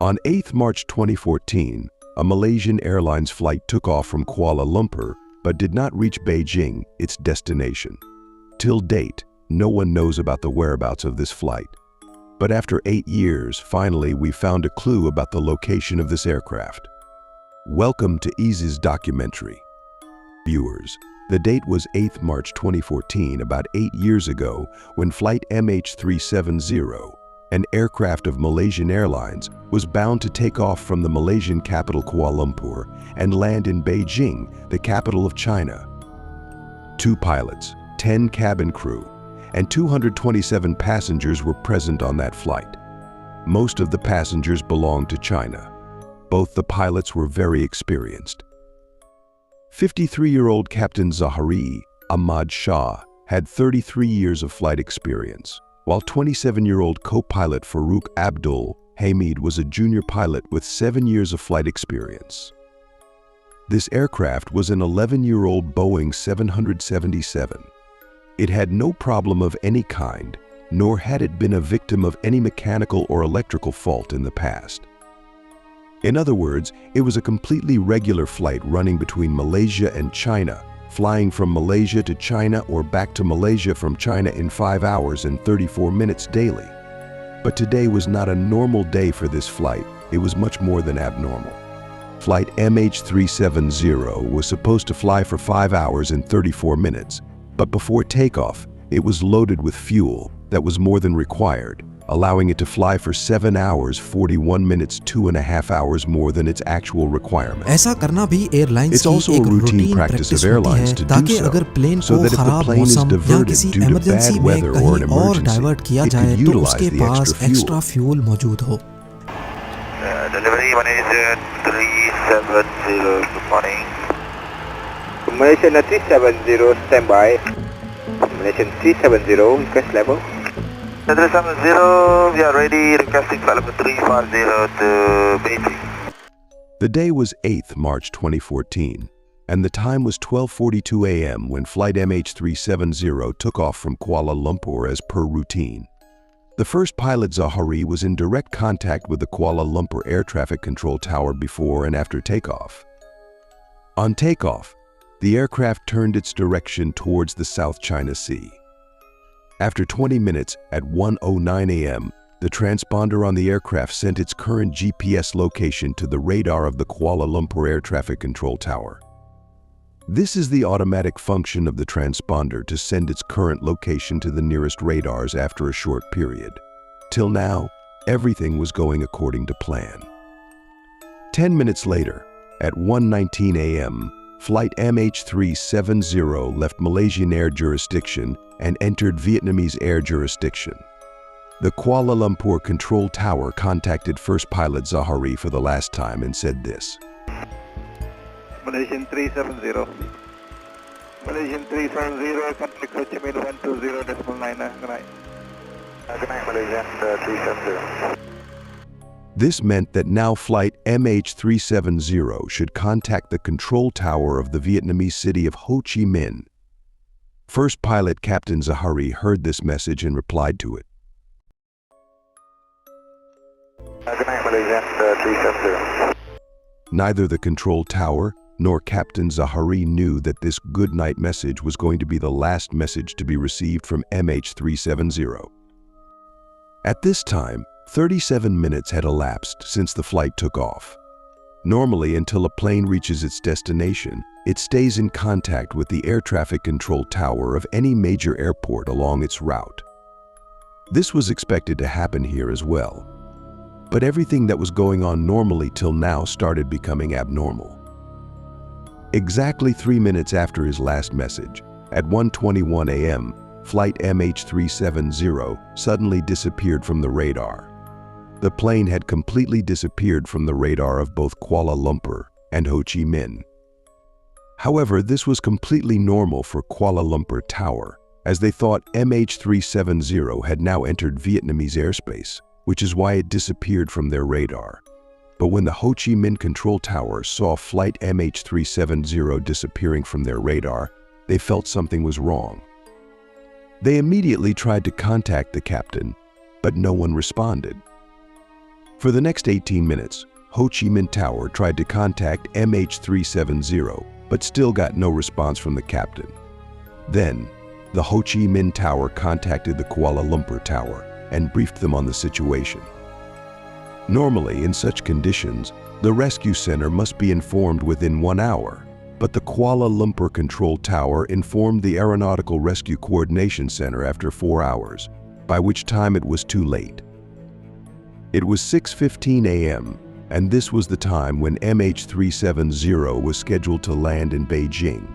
On 8 March 2014, a Malaysian Airlines flight took off from Kuala Lumpur but did not reach Beijing, its destination. Till date, no one knows about the whereabouts of this flight. But after 8 years, finally we found a clue about the location of this aircraft. Welcome to Easy's documentary. Viewers, the date was 8 March 2014, about 8 years ago, when flight mh370, an aircraft of Malaysian Airlines, was bound to take off from the Malaysian capital Kuala Lumpur and land in Beijing, the capital of China. 2 pilots, 10 cabin crew, and 227 passengers were present on that flight. Most of the passengers belonged to China. Both the pilots were very experienced. 53-year-old Captain Zahari Ahmad Shah had 33 years of flight experience, while 27-year-old co-pilot Farouk Abdul Hamid was a junior pilot with 7 years of flight experience. This aircraft was an 11-year-old Boeing 777. It had no problem of any kind, nor had it been a victim of any mechanical or electrical fault in the past. In other words, it was a completely regular flight running between Malaysia and China, flying from Malaysia to China or back to Malaysia from China in 5 hours and 34 minutes daily. But today was not a normal day for this flight. It was much more than abnormal. Flight mh370 was supposed to fly for 5 hours and 34 minutes, but before takeoff, it was loaded with fuel that was more than required, allowing it to fly for 7 hours 41 minutes, 2.5 hours more than its actual requirement. ऐसा करना भी airlines It's की also एक a routine routine practice practice of होती airlines है to do ताकि so, अगर plane so को that if the खराब plane is मौसम या diverted किसी due to इमरजेंसी bad में weather or कहीं an और emergency, डाइवर्ट किया it जाए could तो utilize उसके the pass extra extra fuel. Fuel मौजूद हो। Delivery Malaysian 370, good morning. Malaysian 370, standby. Malaysian 370, request level. 370, we are ready, requesting flight level 350 to Beijing. The day was 8th March 2014, and the time was 12:42 a.m. when flight mh370 took off from Kuala Lumpur as per routine. The first pilot, Zahari, was in direct contact with the Kuala Lumpur Air Traffic Control Tower before and after takeoff. On takeoff, the aircraft turned its direction towards the South China Sea. After 20 minutes, at 1:09 a.m., the transponder on the aircraft sent its current GPS location to the radar of the Kuala Lumpur Air Traffic Control Tower. This is the automatic function of the transponder to send its current location to the nearest radars after a short period. Till now, everything was going according to plan. 10 minutes later, at 1:19 a.m., flight mh370 left Malaysian air jurisdiction and entered Vietnamese air jurisdiction. The Kuala Lumpur Control Tower contacted first pilot Zahari for the last time and said this. Malaysian 370. Malaysian 370, contact Ho Chi Minh 120.9. Good night. Good night, Malaysian 370. This meant that now flight mh370 should contact the control tower of the Vietnamese city of Ho Chi Minh. First pilot Captain Zahari heard this message and replied to it. Good night, Malaysian 370. Neither the control tower nor Captain Zahari knew that this good night message was going to be the last message to be received from mh370. At this time, 37 minutes had elapsed since the flight took off. Normally, until a plane reaches its destination, it stays in contact with the air traffic control tower of any major airport along its route. This was expected to happen here as well. But everything that was going on normally till now started becoming abnormal. Exactly 3 minutes after his last message, at 1:21 a.m., flight mh370 suddenly disappeared from the radar. The plane had completely disappeared from the radar of both Kuala Lumpur and Ho Chi Minh. However, this was completely normal for Kuala Lumpur Tower, as they thought mh370 had now entered Vietnamese airspace, which is why it disappeared from their radar. But when the Ho Chi Minh Control Tower saw flight mh370 disappearing from their radar, they felt something was wrong. They immediately tried to contact the captain, but no one responded. For the next 18 minutes, Ho Chi Minh Tower tried to contact mh370, but still got no response from the captain. Then, the Ho Chi Minh Tower contacted the Kuala Lumpur Tower and briefed them on the situation. Normally, in such conditions, the rescue center must be informed within 1 hour, but the Kuala Lumpur Control Tower informed the Aeronautical Rescue Coordination Center after 4 hours, by which time it was too late. It was 6:15 a.m., and this was the time when mh370 was scheduled to land in Beijing.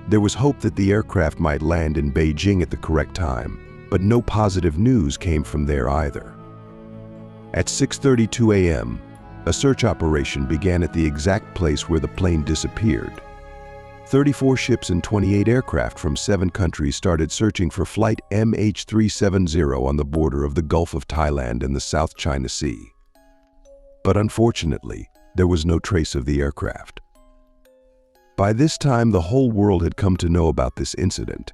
There was hope that the aircraft might land in Beijing at the correct time, but no positive news came from there either. At 6:32 a.m., a search operation began at the exact place where the plane disappeared. 34 ships and 28 aircraft from 7 countries started searching for flight mh370 on the border of the Gulf of Thailand and the South China Sea. But unfortunately, there was no trace of the aircraft. By this time, the whole world had come to know about this incident.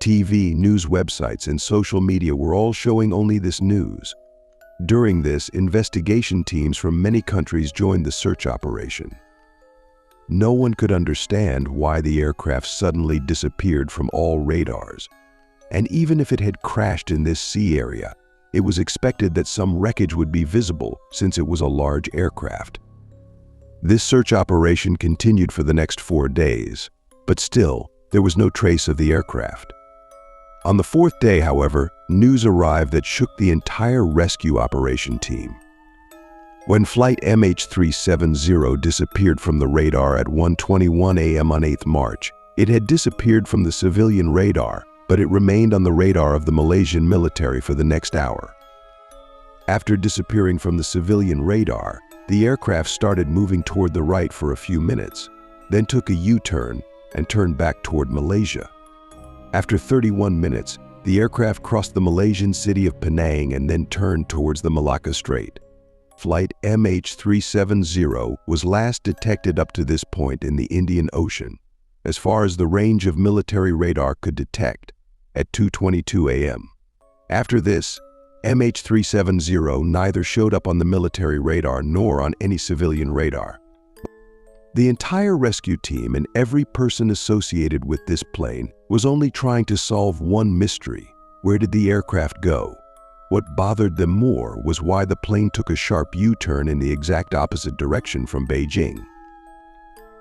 TV, news websites, and social media were all showing only this news. During this, investigation teams from many countries joined the search operation. No one could understand why the aircraft suddenly disappeared from all radars. And even if it had crashed in this sea area, it was expected that some wreckage would be visible since it was a large aircraft. This search operation continued for the next 4 days, but still, there was no trace of the aircraft. On the 4th day, however, news arrived that shook the entire rescue operation team. When flight mh370 disappeared from the radar at 1:21 a.m. on 8th March, it had disappeared from the civilian radar, but it remained on the radar of the Malaysian military for the next hour. After disappearing from the civilian radar, the aircraft started moving toward the right for a few minutes, then took a U-turn and turned back toward Malaysia. After 31 minutes, the aircraft crossed the Malaysian city of Penang and then turned towards the Malacca Strait. Flight mh370 was last detected up to this point in the Indian Ocean, as far as the range of military radar could detect, at 2:22 a.m. After this, mh370 neither showed up on the military radar nor on any civilian radar. The entire rescue team and every person associated with this plane was only trying to solve one mystery: where did the aircraft go? What bothered them more was why the plane took a sharp U-turn in the exact opposite direction from Beijing.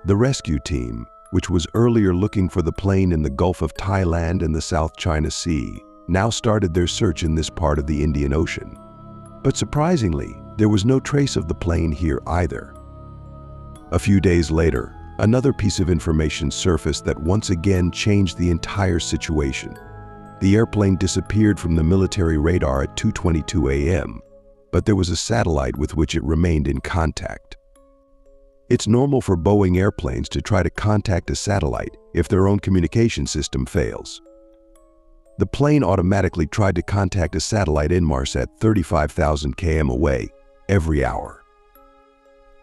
The rescue team, which was earlier looking for the plane in the Gulf of Thailand and the South China Sea, now started their search in this part of the Indian Ocean. But surprisingly, there was no trace of the plane here either. A few days later, another piece of information surfaced that once again changed the entire situation. The airplane disappeared from the military radar at 2:22 a.m., but there was a satellite with which it remained in contact. It's normal for Boeing airplanes to try to contact a satellite if their own communication system fails. The plane automatically tried to contact a satellite Inmarsat 35,000 km away every hour.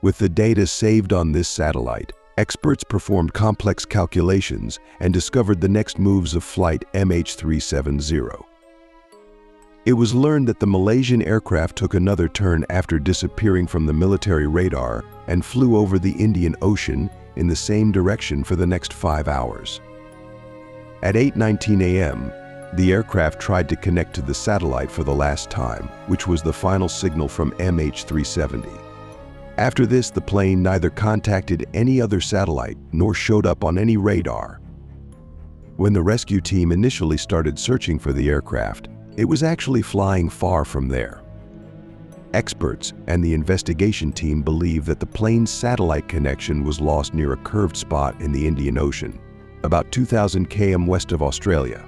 With the data saved on this satellite, experts performed complex calculations and discovered the next moves of flight mh370. It was learned that the Malaysian aircraft took another turn after disappearing from the military radar and flew over the Indian Ocean in the same direction for the next 5 hours. At 8:19 a.m., the aircraft tried to connect to the satellite for the last time, which was the final signal from mh370. After this, the plane neither contacted any other satellite nor showed up on any radar. When the rescue team initially started searching for the aircraft, it was actually flying far from there. Experts and the investigation team believe that the plane's satellite connection was lost near a curved spot in the Indian Ocean, about 2,000 km west of Australia.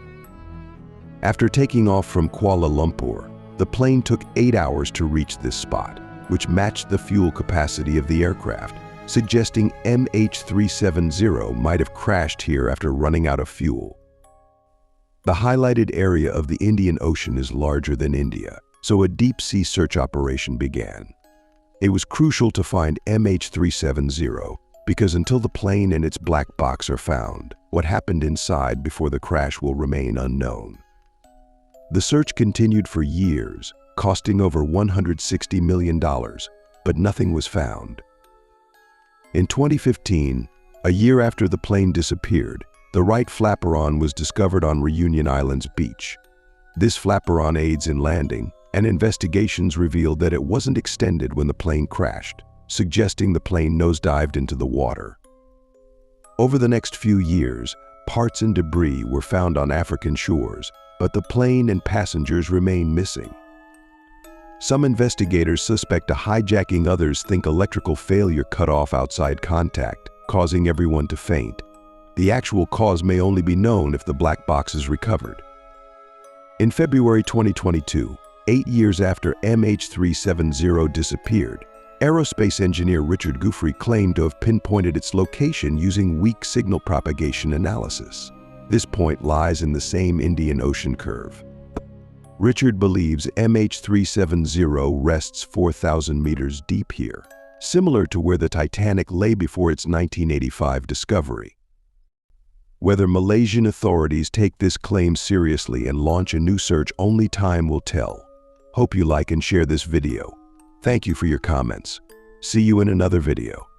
After taking off from Kuala Lumpur, the plane took 8 hours to reach this spot, which matched the fuel capacity of the aircraft, suggesting mh370 might have crashed here after running out of fuel. The highlighted area of the Indian Ocean is larger than India, so a deep-sea search operation began. It was crucial to find mh370 because until the plane and its black box are found, what happened inside before the crash will remain unknown. The search continued for years, costing over $160 million, but nothing was found. In 2015, a year after the plane disappeared, the right flaperon was discovered on Reunion Island's beach. This flaperon aids in landing, and investigations revealed that it wasn't extended when the plane crashed, suggesting the plane nosedived into the water. Over the next few years, parts and debris were found on African shores, but the plane and passengers remain missing. Some investigators suspect a hijacking, others think electrical failure cut off outside contact, causing everyone to faint. The actual cause may only be known if the black box is recovered. In February 2022, 8 years after mh370 disappeared, aerospace engineer Richard Guthrie claimed to have pinpointed its location using weak signal propagation analysis. This point lies in the same Indian Ocean curve. Richard believes mh370 rests 4,000 meters deep here, similar to where the Titanic lay before its 1985 discovery. Whether Malaysian authorities take this claim seriously and launch a new search, only time will tell. Hope you like and share this video. Thank you for your comments. See you in another video.